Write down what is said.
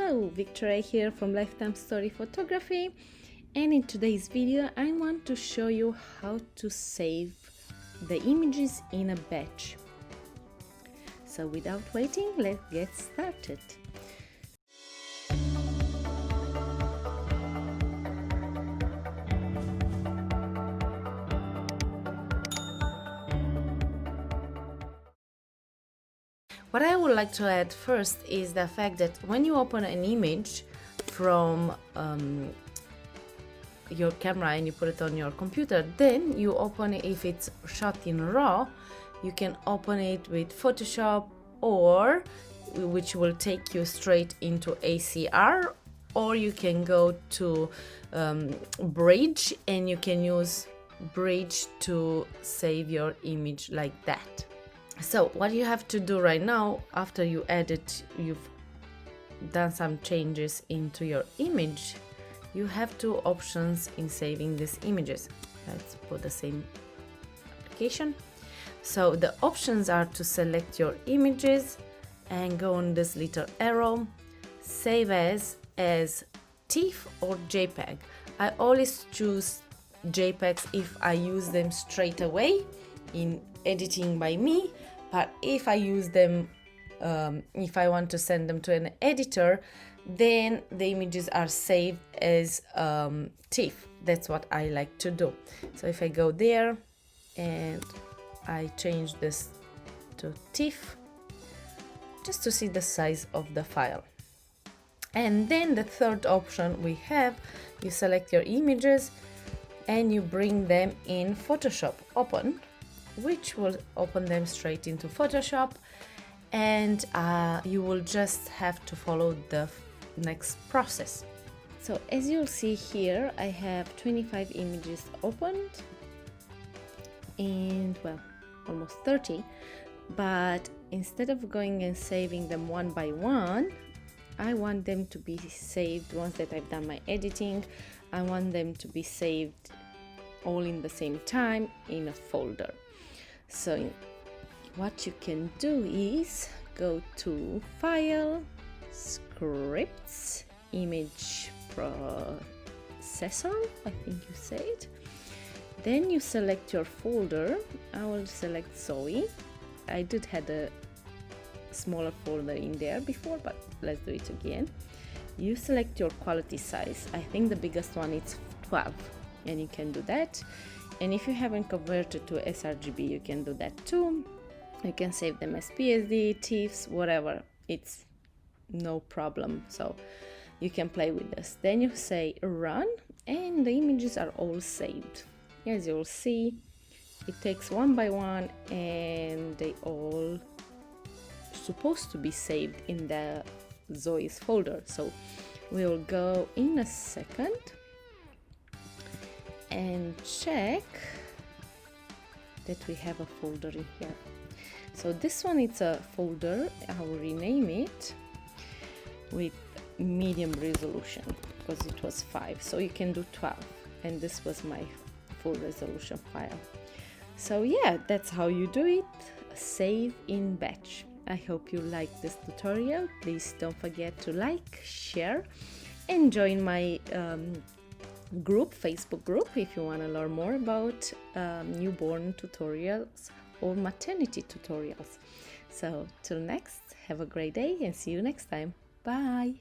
Hello, Victoria here from Lifetime Story Photography, and in today's video I want to show you how to save the images in a batch. So without waiting, let's get started. What I would like to add first is the fact that when you open an image from your camera and you put it on your computer, then you open it, if it's shot in RAW, you can open it with Photoshop, or which will take you straight into ACR, or you can go to Bridge and you can use Bridge to save your image like that. So what you have to do right now, after you you've done some changes into your image, you have two options in saving these images. Let's put the same application. So the options are to select your images and go on this little arrow, save as TIFF or JPEG. I always choose JPEGs if I use them straight away in editing by me, but if I use them, if I want to send them to an editor, then the images are saved as TIFF. That's what I like to do. So if I go there and I change this to TIFF, just to see the size of the file. And then the third option we have, you select your images and you bring them in Photoshop open, which will open them straight into Photoshop, and you will just have to follow the next process. So as you'll see here, I have 25 images opened, and well, almost 30, but instead of going and saving them one by one, I want them to be saved once that I've done my editing. I want them to be saved all in the same time in a folder. So what you can do is go to File, Scripts, Image Processor, I think you say it. Then you select your folder. I will select Zoe. I did have a smaller folder in there before, but let's do it again. You select your quality size. I think the biggest one is 12, and you can do that. And if you haven't converted to sRGB, you can do that too. You can save them as PSD, TIFFs, whatever. It's no problem. So you can play with this. Then you say run, and the images are all saved. As you'll see, it takes one by one, and they all supposed to be saved in the Zoe's folder. So we will go in a second and check that we have a folder in here. So this one, it's a folder. I will rename it with medium resolution because it was 5, so you can do 12, and this was my full resolution file. So yeah, that's how you do it. Save in batch. I hope you liked this tutorial. Please don't forget to like, share, and join my Facebook group if you want to learn more about newborn tutorials or maternity tutorials. So till next, have a great day and see you next time. Bye.